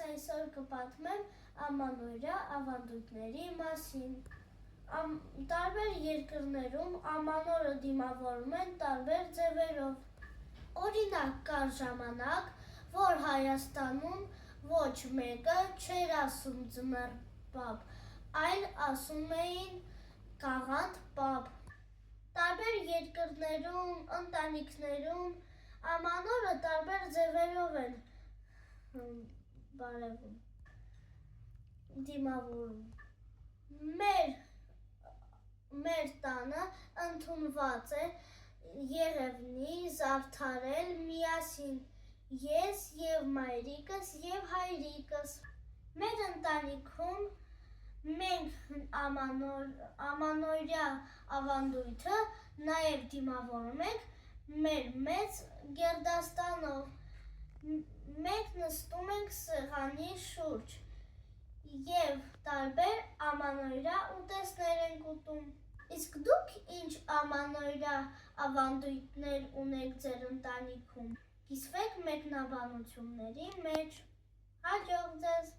այսօր կպատմեմ ամանորյա ավանդույթների մասին։ Տարբեր երկրներում ամանորը դիմավորում են տարբեր ձևերով։ Օրինակ, կար ժամանակ, որ Հայաստանում ոչ մեկը չէր ասում ձմեռ պապ, այլ ասում էին կաղանդ պապ։ Տարբեր երկրներում, ընտանիքներում ամանորը տարբեր ձևերով են դիմավորում։ Մեր տանը ընդունված է Եղևնի զարդարել միասին ես և մայրիկս և հայրիկս։ Մեր ընտանիքում մենք ամանորյա ավանդույթը նաև դիմավորում ենք մեր մեծ գերդաստանով։ Մենք նստում ենք սեղանի շուրջ և տարբեր ամանորյա ուտեստներ ենք ուտում։ Իսկ դուք ինչ ամանորյա ավանդույթներ ունեք ձեր ընտանիքում։ Կիսվեք մեկնաբանությունների մեջ։ Հաջող ձեզ։